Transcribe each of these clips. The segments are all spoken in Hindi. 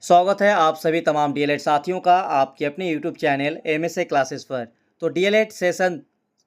स्वागत है आप सभी तमाम डीएलएड साथियों का आपके अपने यूट्यूब चैनल एमएसए क्लासेस पर। तो डीएलएड सेशन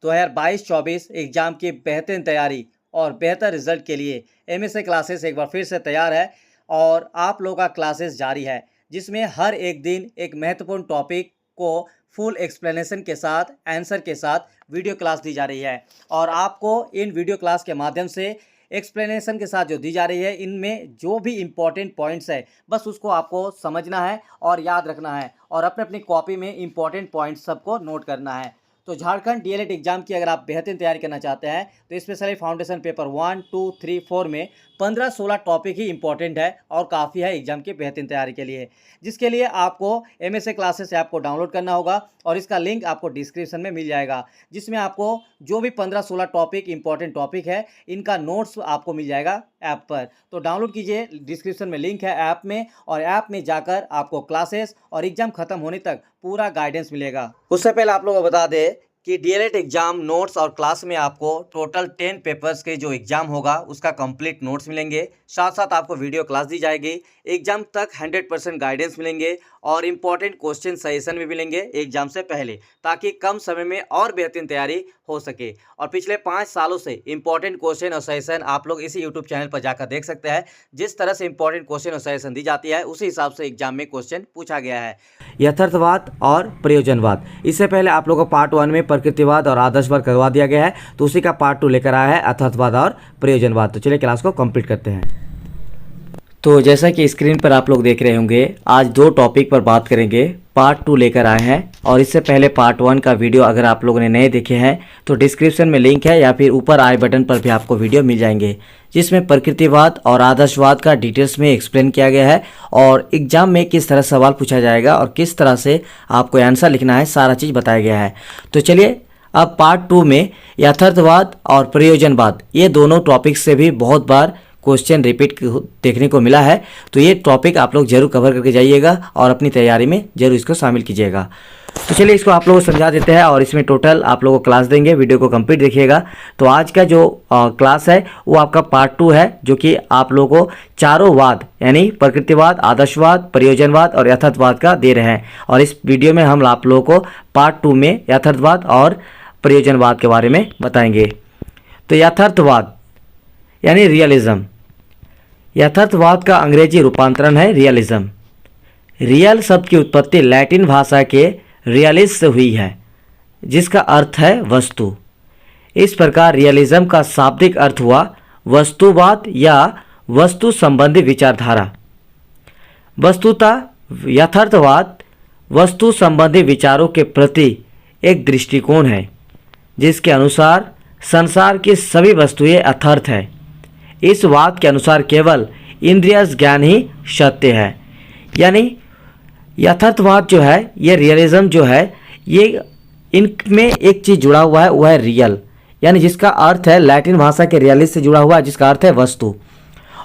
2022-24 एग्ज़ाम की बेहतरीन तैयारी और बेहतर रिजल्ट के लिए एमएसए क्लासेस एक बार फिर से तैयार है और आप लोगों का क्लासेस जारी है, जिसमें हर एक दिन एक महत्वपूर्ण टॉपिक को फुल एक्सप्लेनेशन के साथ आंसर के साथ वीडियो क्लास दी जा रही है। और आपको इन वीडियो क्लास के माध्यम से एक्सप्लेनेशन के साथ जो दी जा रही है, इनमें जो भी इम्पोर्टेंट पॉइंट्स है बस उसको आपको समझना है और याद रखना है और अपने अपनी कॉपी में इम्पोर्टेंट पॉइंट्स सबको नोट करना है। तो झारखंड डीएलएड एग्जाम की अगर आप बेहतरीन तैयारी करना चाहते हैं तो स्पेशली फाउंडेशन पेपर 1, 2, 3, 4 में 15-16 टॉपिक ही इंपॉर्टेंट है और काफ़ी है एग्जाम की बेहतरीन तैयारी के लिए, जिसके लिए आपको एमएसए क्लासेस ऐप को डाउनलोड करना होगा और इसका लिंक आपको डिस्क्रिप्शन में मिल जाएगा, जिसमें आपको जो भी 15-16 टॉपिक इंपॉर्टेंट टॉपिक है इनका नोट्स आपको मिल जाएगा ऐप पर। तो डाउनलोड कीजिए, डिस्क्रिप्शन में लिंक है ऐप में, और ऐप में जाकर आपको क्लासेस और एग्जाम खत्म होने तक पूरा गाइडेंस मिलेगा। उससे पहले आप लोगों को बता दें कि डीएलएड एग्जाम नोट्स और क्लास में आपको टोटल 10 पेपर्स के जो एग्जाम होगा उसका कंप्लीट नोट्स मिलेंगे, साथ साथ आपको वीडियो क्लास दी जाएगी, एग्जाम तक 100% गाइडेंस मिलेंगे और इम्पॉर्टेंट क्वेश्चन सजेशन भी मिलेंगे एग्जाम से पहले, ताकि कम समय में और बेहतरीन तैयारी हो सके। और पिछले 5 सालों से इंपॉर्टेंट क्वेश्चन और सजेशन आप लोग इसी यूट्यूब चैनल पर जाकर देख सकते हैं। जिस तरह से इंपॉर्टेंट क्वेश्चन और सजेशन दी जाती है उसी हिसाब से एग्जाम में क्वेश्चन पूछा गया है। यथार्थवाद और प्रयोजनवाद, इससे पहले आप लोगों को पार्ट 1 में प्रकृतिवाद और आदर्शवाद करवा दिया गया है, तो उसी का पार्ट 2 लेकर आया है यथार्थवाद और प्रयोजनवाद। तो चलिए क्लास को कंप्लीट करते हैं। तो जैसा कि स्क्रीन पर आप लोग देख रहे होंगे, आज 2 टॉपिक पर बात करेंगे, पार्ट 2 लेकर आए हैं। और इससे पहले पार्ट 1 का वीडियो अगर आप लोगों ने नहीं देखे हैं तो डिस्क्रिप्शन में लिंक है या फिर ऊपर आई बटन पर भी आपको वीडियो मिल जाएंगे, जिसमें प्रकृतिवाद और आदर्शवाद का डिटेल्स में एक्सप्लेन किया गया है और एग्जाम में किस तरह सवाल पूछा जाएगा और किस तरह से आपको आंसर लिखना है, सारा चीज़ बताया गया है। तो चलिए अब पार्ट 2 में यथार्थवाद और प्रयोजनवाद, ये दोनों टॉपिक से भी बहुत बार क्वेश्चन रिपीट देखने को मिला है, तो ये टॉपिक आप लोग जरूर कवर करके जाइएगा और अपनी तैयारी में जरूर इसको शामिल कीजिएगा। तो चलिए इसको आप लोगों को समझा देते हैं और इसमें टोटल आप लोगों को क्लास देंगे, वीडियो को कंप्लीट देखिएगा। तो आज का जो क्लास है वो आपका पार्ट 2 है, जो कि आप लोगों को चारों वाद यानी प्रकृतिवाद, आदर्शवाद, प्रयोजनवाद और यथार्थवाद का दे रहे हैं। और इस वीडियो में हम आप लोगों को पार्ट 2 में यथार्थवाद और प्रयोजनवाद के बारे में बताएंगे। तो यथार्थवाद यानी रियलिज्म, यथार्थवाद का अंग्रेजी रूपांतरण है रियलिज्म। रियल शब्द की उत्पत्ति लैटिन भाषा के रियलिस से हुई है, जिसका अर्थ है वस्तु। इस प्रकार रियलिज्म का शाब्दिक अर्थ हुआ वस्तुवाद या वस्तु संबंधी विचारधारा। वस्तुतः यथार्थवाद वस्तु संबंधी विचारों के प्रति एक दृष्टिकोण है, जिसके अनुसार संसार की सभी वस्तुएं यथार्थ है। इस वाद के अनुसार केवल इंद्रिय ज्ञान ही सत्य है। यानी यथार्थवाद जो है, ये रियलिज्म जो है, ये इनमें एक चीज़ जुड़ा हुआ है, वह है रियल, यानी जिसका अर्थ है लैटिन भाषा के रियलिस से जुड़ा हुआ है, जिसका अर्थ है वस्तु।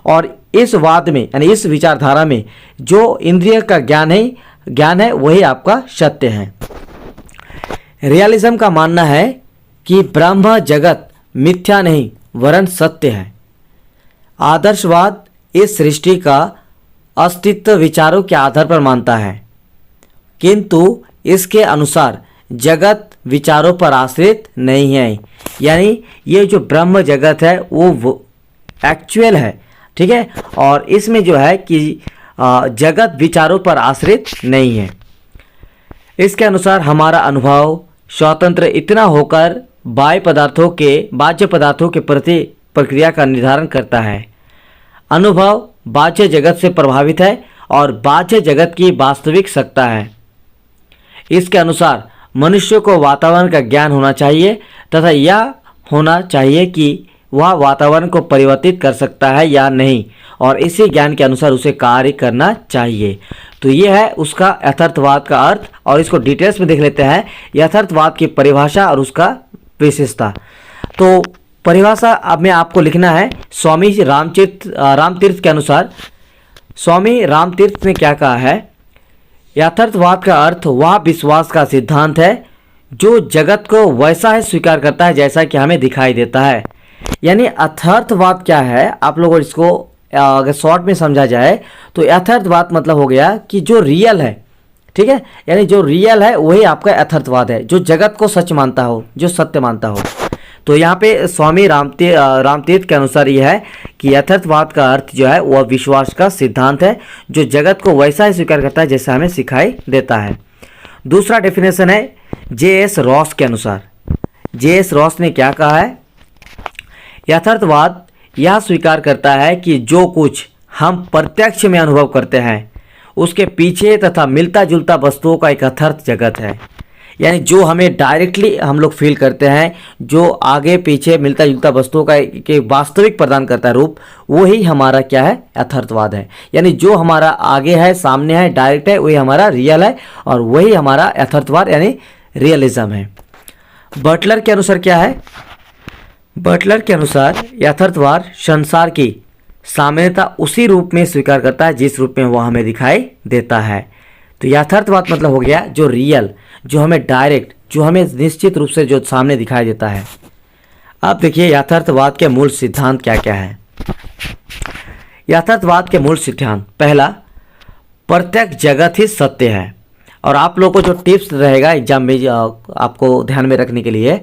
और इस वाद में यानी इस विचारधारा में जो इंद्रिय का ज्ञान है वही आपका सत्य है। रियलिज्म का मानना है कि ब्रह्म जगत मिथ्या नहीं वरन सत्य है। आदर्शवाद इस सृष्टि का अस्तित्व विचारों के आधार पर मानता है, किंतु इसके अनुसार जगत विचारों पर आश्रित नहीं है। यानी ये जो ब्रह्म जगत है वो एक्चुअल है, ठीक है, और इसमें जो है कि जगत विचारों पर आश्रित नहीं है। इसके अनुसार हमारा अनुभव स्वतंत्र इतना होकर बाह्य पदार्थों के प्रति प्रक्रिया का निर्धारण करता है। अनुभव बाह्य जगत से प्रभावित है और बाह्य जगत की वास्तविक सत्ता है। इसके अनुसार मनुष्य को वातावरण का ज्ञान होना चाहिए तथा यह होना चाहिए कि वह वातावरण को परिवर्तित कर सकता है या नहीं, और इसी ज्ञान के अनुसार उसे कार्य करना चाहिए। तो ये है उसका यथार्थवाद का अर्थ, और इसको डिटेल्स में देख लेते हैं। यथार्थवाद की परिभाषा और उसका विशेषता। तो परिभाषा अब में आपको लिखना है स्वामी रामतीर्थ के अनुसार। स्वामी रामतीर्थ ने क्या कहा है? यथार्थवाद का अर्थ वह विश्वास का सिद्धांत है जो जगत को वैसा ही स्वीकार करता है जैसा कि हमें दिखाई देता है। यानी यथार्थवाद क्या है, आप लोगों को इसको अगर शॉर्ट में समझा जाए तो यथार्थवाद मतलब हो गया कि जो रियल है, ठीक है, यानी जो रियल है वही आपका यथार्थवाद है, जो जगत को सच मानता हो, जो सत्य मानता हो। तो यहाँ पे स्वामी रामतीर्थ के अनुसार यह है कि यथार्थवाद का अर्थ जो है वह विश्वास का सिद्धांत है जो जगत को वैसा ही स्वीकार करता है जैसा हमें सिखाई देता है। दूसरा डेफिनेशन है जे.एस. रॉस के अनुसार। जे.एस. रॉस ने क्या कहा है? यथार्थवाद यह स्वीकार करता है कि जो कुछ हम प्रत्यक्ष में अनुभव करते हैं उसके पीछे तथा मिलता जुलता वस्तुओं का एक यथार्थ जगत है। यानी जो हमें डायरेक्टली हम लोग फील करते हैं, जो आगे पीछे मिलता जुलता वस्तुओं का एक वास्तविक प्रदान करता है रूप, वही हमारा क्या है? यथार्थवाद है। यानी जो हमारा आगे है, सामने है, डायरेक्ट है, वही हमारा रियल है और वही हमारा यथार्थवाद यानी रियलिज्म है। बटलर के अनुसार क्या है? बटलर के अनुसार यथार्थवाद संसार की सामान्यता उसी रूप में स्वीकार करता है जिस रूप में वह हमें दिखाई देता है। तो यथार्थवाद मतलब हो गया जो रियल, जो हमें डायरेक्ट, जो हमें निश्चित रूप से जो सामने दिखाई देता है। अब देखिए यथार्थवाद के मूल सिद्धांत क्या क्या है। यथार्थवाद के मूल सिद्धांत, पहला, प्रत्येक जगत ही सत्य है। और आप लोगों को जो टिप्स रहेगा एग्जाम में आपको ध्यान में रखने के लिए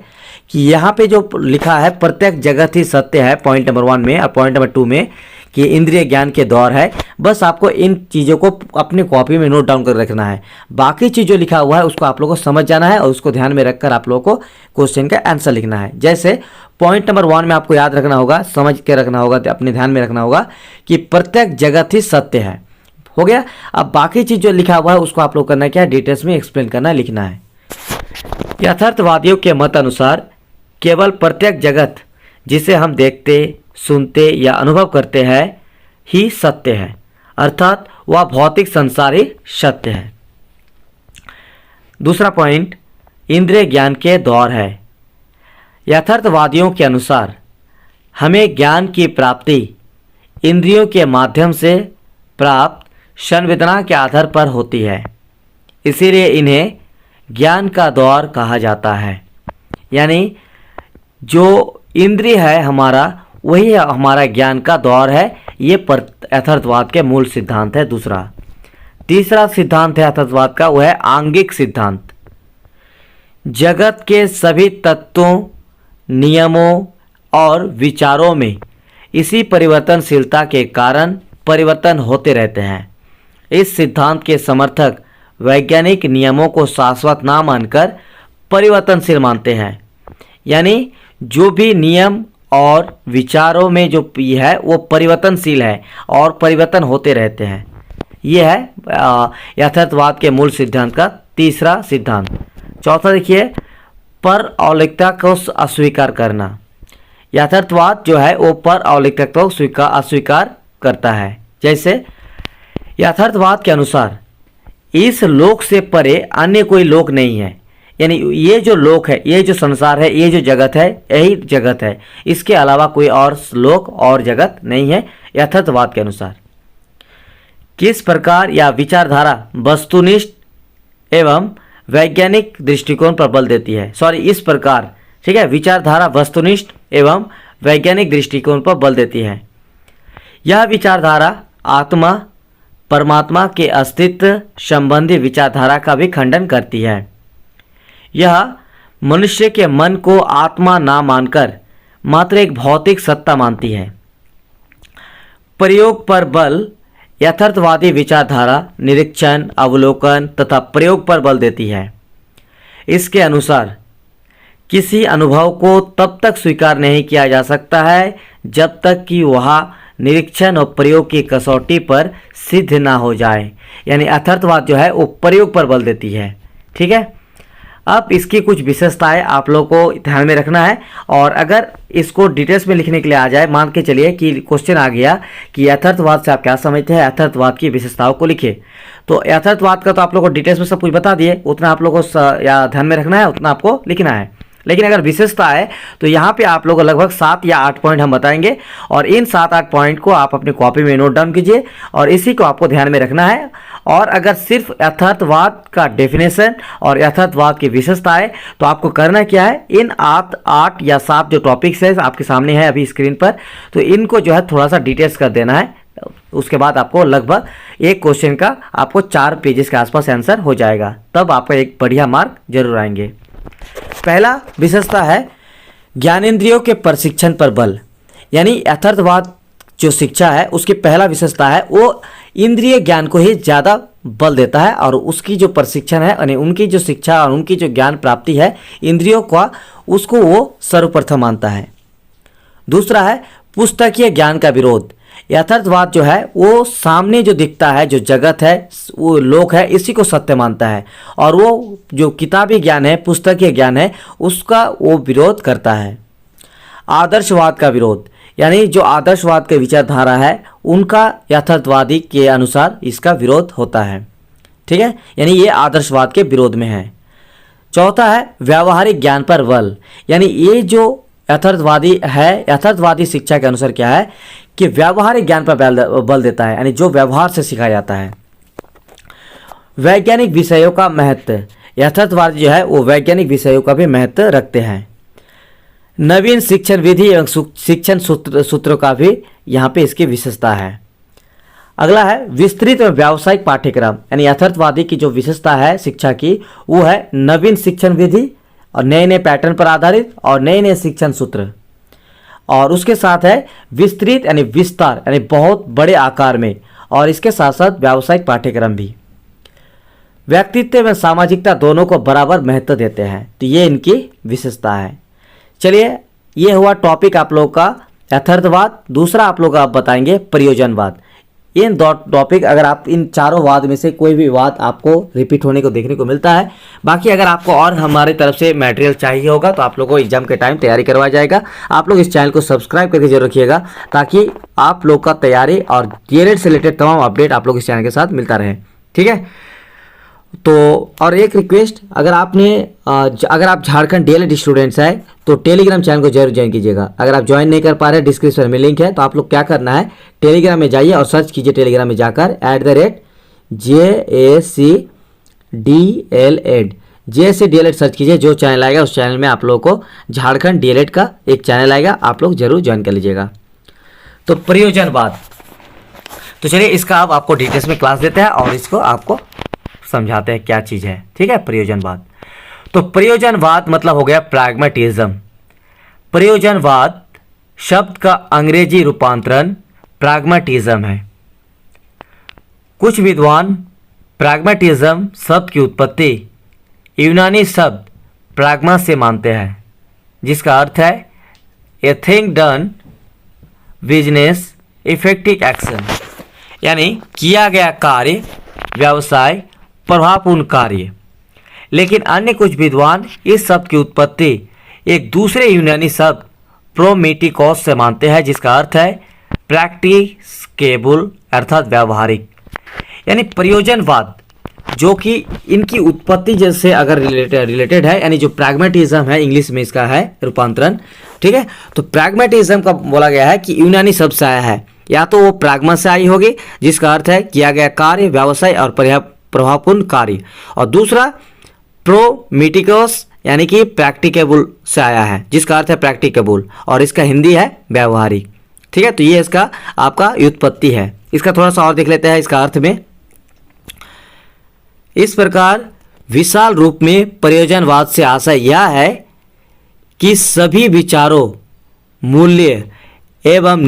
कि यहाँ पे जो लिखा है प्रत्येक जगत ही सत्य है पॉइंट नंबर 1 में और पॉइंट नंबर 2 में कि इंद्रिय ज्ञान के दौर है, बस आपको इन चीज़ों को अपनी कॉपी में नोट डाउन कर रखना है। बाकी चीज़ जो लिखा हुआ है उसको आप लोगों को समझ जाना है और उसको ध्यान में रखकर आप लोगों को क्वेश्चन का आंसर लिखना है। जैसे पॉइंट नंबर 1 में आपको याद रखना होगा, समझ के रखना होगा, अपने ध्यान में रखना होगा कि प्रत्येक जगत ही सत्य है। हो गया। अब बाकी चीज़ जो लिखा हुआ है उसको आप लोग करना क्या है? डिटेल्स में एक्सप्लेन करना, लिखना है। यथार्थवादियों के मत अनुसार केवल प्रत्येक जगत जिसे हम देखते, सुनते या अनुभव करते हैं ही सत्य है, अर्थात वह भौतिक संसार ही सत्य है। दूसरा पॉइंट, इंद्रिय ज्ञान के दौर है। यथार्थवादियों के अनुसार हमें ज्ञान की प्राप्ति इंद्रियों के माध्यम से प्राप्त संवेदना के आधार पर होती है, इसीलिए इन्हें ज्ञान का दौर कहा जाता है। यानी जो इंद्रिय है हमारा, वही हमारा ज्ञान का दौर है। ये यथार्थवाद के मूल सिद्धांत है। दूसरा, तीसरा सिद्धांत है यथार्थवाद का, वह है आंगिक सिद्धांत। जगत के सभी तत्वों, नियमों और विचारों में इसी परिवर्तनशीलता के कारण परिवर्तन होते रहते हैं। इस सिद्धांत के समर्थक वैज्ञानिक नियमों को शाश्वत ना मानकर परिवर्तनशील मानते हैं। यानी जो भी नियम और विचारों में जो है वो परिवर्तनशील है और परिवर्तन होते रहते हैं। यह है यथार्थवाद के मूल सिद्धांत का तीसरा सिद्धांत। चौथा देखिए, पर औलिकता को अस्वीकार करना। यथार्थवाद जो है वो पर औलिकता को अस्वीकार करता है। जैसे यथार्थवाद के अनुसार इस लोक से परे अन्य कोई लोक नहीं है। यानी ये जो लोक है, ये जो संसार है, ये जो जगत है, यही जगत है, इसके अलावा कोई और लोक और जगत नहीं है यथार्थवाद के अनुसार। किस प्रकार या विचारधारा वस्तुनिष्ठ एवं वैज्ञानिक दृष्टिकोण पर बल देती है? इस प्रकार, ठीक है, विचारधारा वस्तुनिष्ठ एवं वैज्ञानिक दृष्टिकोण पर बल देती है। यह विचारधारा आत्मा, परमात्मा के अस्तित्व संबंधी विचारधारा का भी खंडन करती है। यह मनुष्य के मन को आत्मा ना मानकर मात्र एक भौतिक सत्ता मानती है। प्रयोग पर बल यथार्थवादी विचारधारा निरीक्षण, अवलोकन तथा प्रयोग पर बल देती है। इसके अनुसार किसी अनुभव को तब तक स्वीकार नहीं किया जा सकता है जब तक कि वह निरीक्षण और प्रयोग की कसौटी पर सिद्ध ना हो जाए। यानी यथार्थवाद जो है वो प्रयोग पर बल देती है। ठीक है। अब इसकी कुछ विशेषताएं आप लोगों को ध्यान में रखना है, और अगर इसको डिटेल्स में लिखने के लिए आ जाए, मान के चलिए कि क्वेश्चन आ गया कि यथार्थवाद से आप क्या समझते हैं, यथार्थवाद की विशेषताओं को लिखिए। तो यथार्थवाद का तो आप लोगों को डिटेल्स में सब कुछ बता दिए, उतना आप लोगों को या ध्यान में रखना है, उतना आपको लिखना है। लेकिन अगर विशेषता है तो यहाँ पे आप लोगों को लगभग 7 या 8 पॉइंट हम बताएंगे, और इन 7-8 पॉइंट को आप अपनी कॉपी में नोट डाउन कीजिए और इसी को आपको ध्यान में रखना है। और अगर सिर्फ यथार्थवाद का डेफिनेशन और यथार्थवाद की विशेषता है तो आपको करना क्या है, इन 8 या 7 जो टॉपिक्स है आपके सामने है अभी स्क्रीन पर, तो इनको जो है थोड़ा सा डिटेल्स कर देना है, उसके बाद आपको लगभग एक क्वेश्चन का आपको 4 पेजेस के आसपास आंसर हो जाएगा, तब आपका एक बढ़िया मार्क जरूर आएंगे। पहला विशेषता है ज्ञानेंद्रियों के प्रशिक्षण पर बल, यानी यथार्थवाद जो शिक्षा है उसकी पहला विशेषता है वो इंद्रिय ज्ञान को ही ज़्यादा बल देता है, और उसकी जो प्रशिक्षण है यानी उनकी जो शिक्षा और उनकी जो ज्ञान प्राप्ति है इंद्रियों का, उसको वो सर्वप्रथम मानता है। दूसरा है पुस्तकीय ज्ञान का विरोध, यथार्थवाद जो है वो सामने जो दिखता है, जो जगत है, वो लोक है, इसी को सत्य मानता है, और वो जो किताबी ज्ञान है, पुस्तकीय ज्ञान है, उसका वो विरोध करता है। आदर्शवाद का विरोध, यानी जो आदर्शवाद के विचारधारा है उनका यथार्थवादी के अनुसार इसका विरोध होता है। ठीक है, यानी ये आदर्शवाद के विरोध में है। चौथा है व्यावहारिक ज्ञान पर बल, यानी ये जो यथार्थवादी है, यथार्थवादी शिक्षा के अनुसार क्या है कि व्यावहारिक ज्ञान पर बल देता है, यानी जो व्यवहार से सिखाया जाता है। वैज्ञानिक विषयों का महत्व, यथार्थवादी जो है वो वैज्ञानिक विषयों का भी महत्व रखते हैं। नवीन शिक्षण विधि एवं शिक्षण सूत्रों का भी यहाँ पे इसकी विशेषता है। अगला है विस्तृत एवं व्यावसायिक पाठ्यक्रम, यानी यथार्थवादी की जो विशेषता है शिक्षा की वो है नवीन शिक्षण विधि और नए नए पैटर्न पर आधारित और नए नए शिक्षण सूत्र, और उसके साथ है विस्तृत यानी विस्तार यानी बहुत बड़े आकार में, और इसके साथ साथ व्यावसायिक पाठ्यक्रम भी। व्यक्तित्व एवं सामाजिकता दोनों को बराबर महत्व देते हैं, तो ये इनकी विशेषता है। चलिए, ये हुआ टॉपिक आप लोग का यथार्थवाद। दूसरा आप लोग आप बताएंगे प्रयोजनवाद। इन दो टॉपिक, अगर आप इन चारों वाद में से कोई भी वाद आपको रिपीट होने को देखने को मिलता है, बाकी अगर आपको और हमारी तरफ से मटेरियल चाहिए होगा तो आप लोगों को एग्जाम के टाइम तैयारी करवाया जाएगा। आप लोग इस चैनल को सब्सक्राइब करके जरूर रखिएगा, ताकि आप लोग का तैयारी और डीएलएड से रिलेटेड तमाम अपडेट आप लोग इस चैनल के साथ मिलता रहे। ठीक है, तो और एक रिक्वेस्ट, अगर आप झारखंड डीएलएड स्टूडेंट्स हैं तो टेलीग्राम चैनल को जरूर ज्वाइन कीजिएगा। अगर आप ज्वाइन नहीं कर पा रहे, डिस्क्रिप्शन में लिंक है, तो आप लोग क्या करना है, टेलीग्राम में जाइए और सर्च कीजिए टेलीग्राम में जाकर @JACDLED JAC DLED सर्च कीजिए। जो चैनल आएगा उस चैनल में आप लोगों को झारखंड डीएलएड का एक चैनल आएगा, आप लोग जरूर ज्वाइन कर लीजिएगा। तो प्रयोजनवाद, तो चलिए इसका अब आपको डिटेल्स में क्लास देते हैं और इसको आपको समझाते हैं क्या चीज़ है। ठीक है, प्रयोजनवाद। तो प्रयोजनवाद मतलब हो गया प्रैग्मेटिज्म। प्रयोजनवाद शब्द का अंग्रेजी रूपांतरण प्रैग्मेटिज्म है। कुछ विद्वान प्रैग्मेटिज्म शब्द की उत्पत्ति यूनानी शब्द प्रैग्मा से मानते हैं, जिसका अर्थ है a thing done business effective action, यानी किया गया कार्य, व्यवसाय, प्रभावपूर्ण कार्य। लेकिन अन्य कुछ विद्वान इस शब्द की उत्पत्ति एक दूसरे यूनानी शब्द प्रोमेटिकोस से मानते हैं, जिसका अर्थ है प्रैक्टिकेबल अर्थात व्यावहारिक। यानी प्रयोजनवाद जो कि इनकी उत्पत्ति जैसे अगर रिलेटेड है, यानी जो प्रैग्मेटिज्म है इंग्लिश में इसका है रूपांतरण। ठीक है, तो प्रैग्मेटिज्म का बोला गया है कि यूनानी शब्द से आया है, या तो वो प्रैग्मा से आई होगी जिसका अर्थ है किया गया कार्य, व्यवसाय और प्रभावपूर्ण कार्य, और दूसरा प्रोमेटिकोस यानी कि प्रैक्टिकेबल से आया है जिसका अर्थ है प्रैक्टिकेबल, और इसका हिंदी है व्यावहारिक। ठीक है, तो ये इसका आपका व्युत्पत्ति है। इसका थोड़ा सा और देख लेते हैं इसका अर्थ में। इस प्रकार विशाल रूप में प्रयोजनवाद से आशय यह है कि सभी विचारों, मूल्य एवं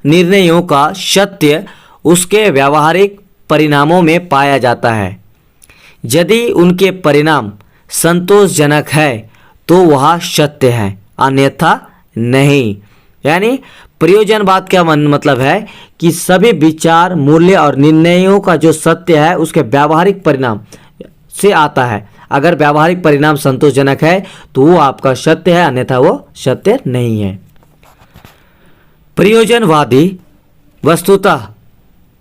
निर्णयों का सत्य उसके व्यावहारिक परिणामों में पाया जाता है। यदि उनके परिणाम संतोषजनक है तो वह सत्य है, अन्यथा नहीं। यानी प्रयोजनवाद का मतलब है कि सभी विचार, मूल्य और निर्णयों का जो सत्य है उसके व्यावहारिक परिणाम से आता है। अगर व्यावहारिक परिणाम संतोषजनक है तो वो आपका सत्य है, अन्यथा वो सत्य नहीं है। प्रयोजनवादी वस्तुतः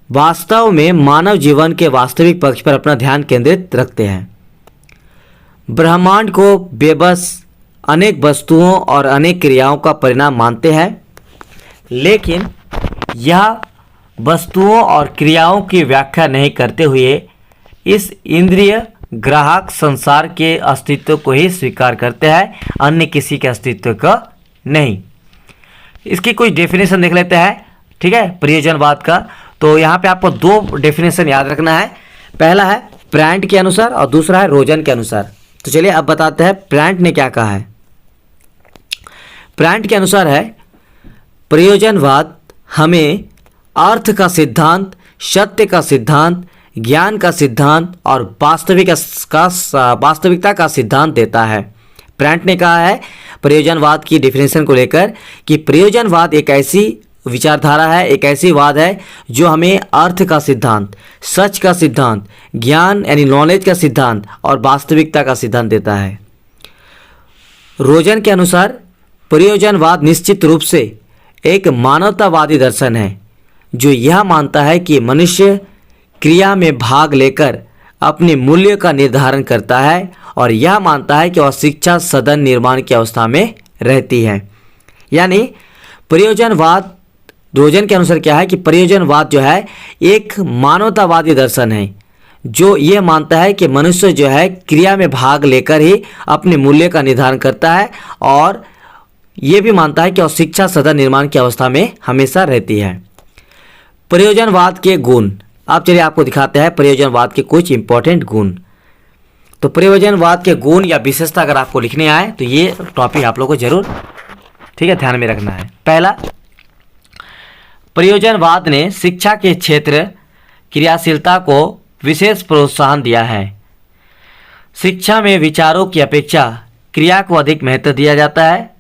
वास्तव में मानव जीवन के वास्तविक पक्ष पर अपना ध्यान केंद्रित रखते हैं। ब्रह्मांड को बेबस अनेक वस्तुओं और अनेक क्रियाओं का परिणाम मानते हैं, लेकिन यह वस्तुओं और क्रियाओं की व्याख्या नहीं करते हुए इस इंद्रिय ग्राहक संसार के अस्तित्व को ही स्वीकार करते हैं, अन्य किसी के अस्तित्व का नहीं। इसकी कुछ डेफिनेशन देख लेते हैं, ठीक है, प्रयोजनवाद का। तो यहाँ पे आपको दो डेफिनेशन याद रखना है। पहला है ब्रांड के अनुसार और दूसरा है रोजन के अनुसार। तो चलिए अब बताते हैं ब्रांड ने क्या कहा है। ब्रांड के अनुसार है, प्रयोजनवाद हमें अर्थ का सिद्धांत, सत्य का सिद्धांत, ज्ञान का सिद्धांत और वास्तविकता का सिद्धांत देता है। ब्रांड ने कहा है प्रयोजनवाद की डेफिनेशन को लेकर कि प्रयोजनवाद एक ऐसी विचारधारा है, एक ऐसी वाद है जो हमें अर्थ का सिद्धांत, सच का सिद्धांत, ज्ञान यानी नॉलेज का सिद्धांत और वास्तविकता का सिद्धांत देता है। रोजन के अनुसार प्रयोजनवाद निश्चित रूप से एक मानवतावादी दर्शन है जो यह मानता है कि मनुष्य क्रिया में भाग लेकर अपने मूल्य का निर्धारण करता है और यह मानता है कि वह शिक्षा सदन निर्माण की अवस्था में रहती है। यानी प्रयोजनवाद रोजन के अनुसार क्या है कि प्रयोजनवाद जो है एक मानवतावादी दर्शन है जो ये मानता है कि मनुष्य जो है क्रिया में भाग लेकर ही अपने मूल्य का निर्धारण करता है और ये भी मानता है कि वह शिक्षा सदन निर्माण की अवस्था में हमेशा रहती है। प्रयोजनवाद के गुण, अब चलिए आपको दिखाते हैं प्रयोजनवाद के कुछ इंपॉर्टेंट गुण। तो प्रयोजनवाद के गुण या विशेषता अगर आपको लिखने आए तो ये टॉपिक आप लोगों को जरूर, ठीक है, ध्यान में रखना है। पहला, प्रयोजनवाद ने शिक्षा के क्षेत्र क्रियाशीलता को विशेष प्रोत्साहन दिया है। शिक्षा में विचारों की अपेक्षा क्रिया को अधिक महत्व दिया जाता है।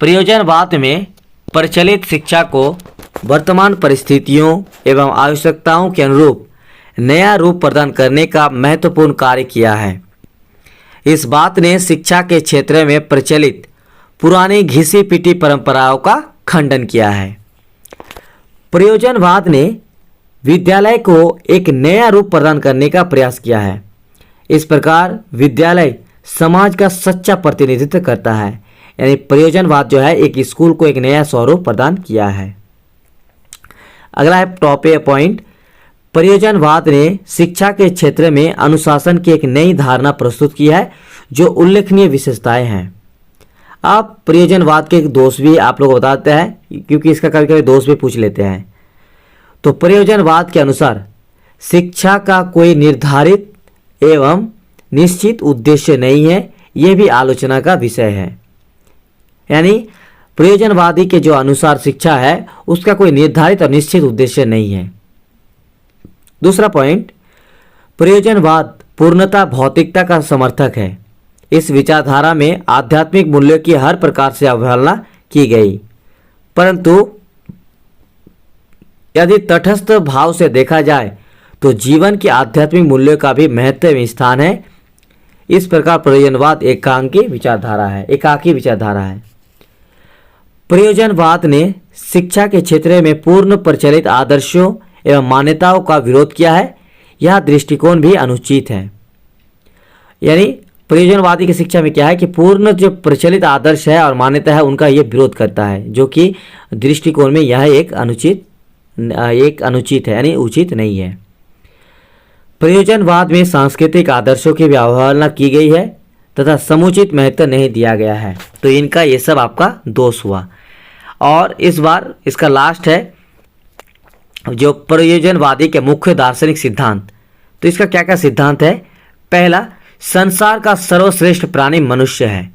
प्रयोजनवाद में प्रचलित शिक्षा को वर्तमान परिस्थितियों एवं आवश्यकताओं के अनुरूप नया रूप प्रदान करने का महत्वपूर्ण कार्य किया है। इस बात ने शिक्षा के क्षेत्र में प्रचलित पुरानी घिसी पिटी परंपराओं का खंडन किया है। प्रयोजनवाद ने विद्यालय को एक नया रूप प्रदान करने का प्रयास किया है। इस प्रकार विद्यालय समाज का सच्चा प्रतिनिधित्व करता है। यानी प्रयोजनवाद जो है एक स्कूल को एक नया स्वरूप प्रदान किया है। अगला है टॉपिक पॉइंट, प्रयोजनवाद ने शिक्षा के क्षेत्र में अनुशासन की एक नई धारणा प्रस्तुत की है जो उल्लेखनीय विशेषताएं हैं। अब प्रयोजनवाद के दोष भी आप लोग बताते हैं क्योंकि इसका कभी कभी दोष भी पूछ लेते हैं। तो प्रयोजनवाद के अनुसार शिक्षा का कोई निर्धारित एवं निश्चित उद्देश्य नहीं है, यह भी आलोचना का विषय है। यानी प्रयोजनवादी के जो अनुसार शिक्षा है उसका कोई निर्धारित और निश्चित उद्देश्य नहीं है। दूसरा पॉइंट, प्रयोजनवाद पूर्णतः भौतिकता का समर्थक है। इस विचारधारा में आध्यात्मिक मूल्यों की हर प्रकार से अवहेलना की गई, परंतु यदि तटस्थ भाव से देखा जाए तो जीवन के आध्यात्मिक मूल्यों का भी महत्वपूर्ण स्थान है। इस प्रकार प्रयोजनवाद एकाकी विचारधारा है। प्रयोजनवाद ने शिक्षा के क्षेत्र में पूर्ण प्रचलित आदर्शों एवं मान्यताओं का विरोध किया है। यह दृष्टिकोण भी अनुचित है। यानी प्रयोजनवादी की शिक्षा में क्या है कि पूर्ण जो प्रचलित आदर्श है और मान्यता है उनका ये विरोध करता है, जो कि दृष्टिकोण में यह एक अनुचित है, यानी उचित नहीं है। प्रयोजनवाद में सांस्कृतिक आदर्शों की भी अवहेलना की गई है तथा समुचित महत्व नहीं दिया गया है। तो इनका ये सब आपका दोष हुआ। और इस बार इसका लास्ट है जो प्रयोजनवादी के मुख्य दार्शनिक सिद्धांत। तो इसका क्या क्या सिद्धांत है? पहला, संसार का सर्वश्रेष्ठ प्राणी मनुष्य है।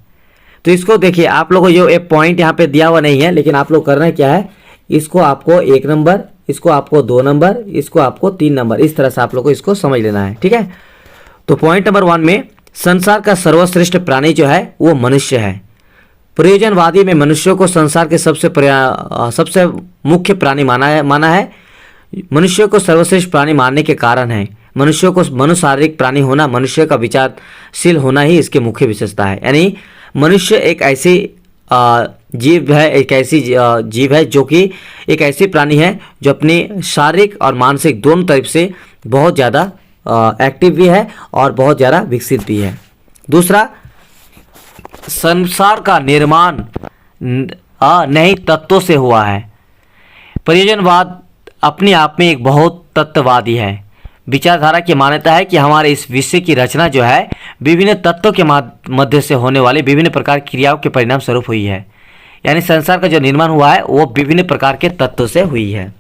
तो इसको देखिए, आप लोगों को जो एक पॉइंट यहाँ पे दिया हुआ नहीं है, लेकिन आप लोग करना क्या है, इसको आपको 1 नंबर, इसको आपको 2 नंबर, इसको आपको 3 नंबर, इस तरह से आप लोग को इसको समझ लेना है, ठीक है। तो पॉइंट नंबर 1 में संसार का सर्वश्रेष्ठ प्राणी जो है वो मनुष्य है। प्रयोजनवादी में मनुष्य को संसार के सबसे मुख्य प्राणी माना है। मनुष्य को सर्वश्रेष्ठ प्राणी मानने के कारण है मनुष्य को मनुशारीरिक प्राणी होना, मनुष्य का विचारशील होना ही इसके मुख्य विशेषता है। यानी मनुष्य एक ऐसी जीव है जो कि एक ऐसी प्राणी है जो अपनी शारीरिक और मानसिक दोनों तरफ से बहुत ज़्यादा एक्टिव भी है और बहुत ज़्यादा विकसित भी है। दूसरा, संसार का निर्माण नए तत्वों से हुआ है। प्रयोजनवाद अपने आप में एक बहुत तत्ववादी है। विचारधारा की मान्यता है कि हमारे इस विश्व की रचना जो है विभिन्न तत्वों के मध्य से होने वाले विभिन्न प्रकार की क्रियाओं के परिणाम स्वरूप हुई है। यानी संसार का जो निर्माण हुआ है वो विभिन्न प्रकार के तत्वों से हुई है।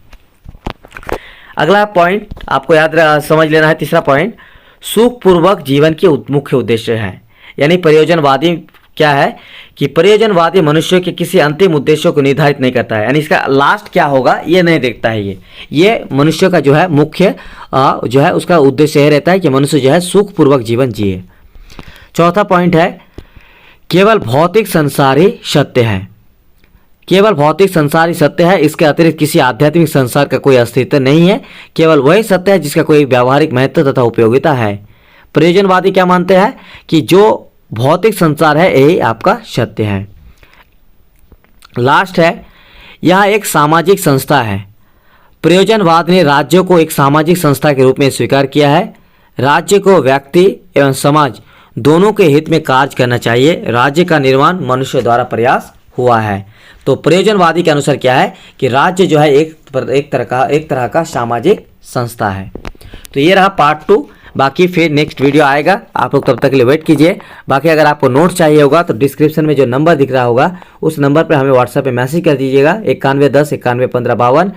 अगला पॉइंट आपको समझ लेना है, तीसरा पॉइंट, सुखपूर्वक जीवन के मुख्य उद्देश्य है। यानी प्रयोजनवादी क्या है कि प्रयोजनवादी मनुष्य के किसी अंतिम उद्देश्य को निर्धारित नहीं करता है, यानी इसका लास्ट क्या होगा ये नहीं देखता है। ये मनुष्य का जो है मुख्य जो है उसका उद्देश्य यह रहता है कि मनुष्य जो है सुखपूर्वक जीवन जिए। चौथा पॉइंट है, केवल भौतिक संसार ही सत्य है। केवल भौतिक संसार ही सत्य है, इसके अतिरिक्त किसी आध्यात्मिक संसार का कोई अस्तित्व नहीं है। केवल वही सत्य है जिसका कोई व्यावहारिक महत्व तथा उपयोगिता है। प्रयोजनवादी क्या मानते हैं कि जो भौतिक संसार है यही आपका सत्य है। लास्ट है, यह एक सामाजिक संस्था है। प्रयोजनवाद ने राज्यों को एक सामाजिक संस्था के रूप में स्वीकार किया है। राज्य को व्यक्ति एवं समाज दोनों के हित में कार्य करना चाहिए। राज्य का निर्माण मनुष्य द्वारा प्रयास हुआ है। तो प्रयोजनवादी के अनुसार क्या है कि राज्य जो है एक तरह का सामाजिक संस्था है। तो ये रहा पार्ट 2। बाकी फिर नेक्स्ट वीडियो आएगा, आप लोग तब तक के लिए वेट कीजिए। बाकी अगर आपको नोट्स चाहिए होगा तो डिस्क्रिप्शन में जो नंबर दिख रहा होगा उस नंबर पर हमें व्हाट्सएप पे मैसेज कर दीजिएगा 9110 911552।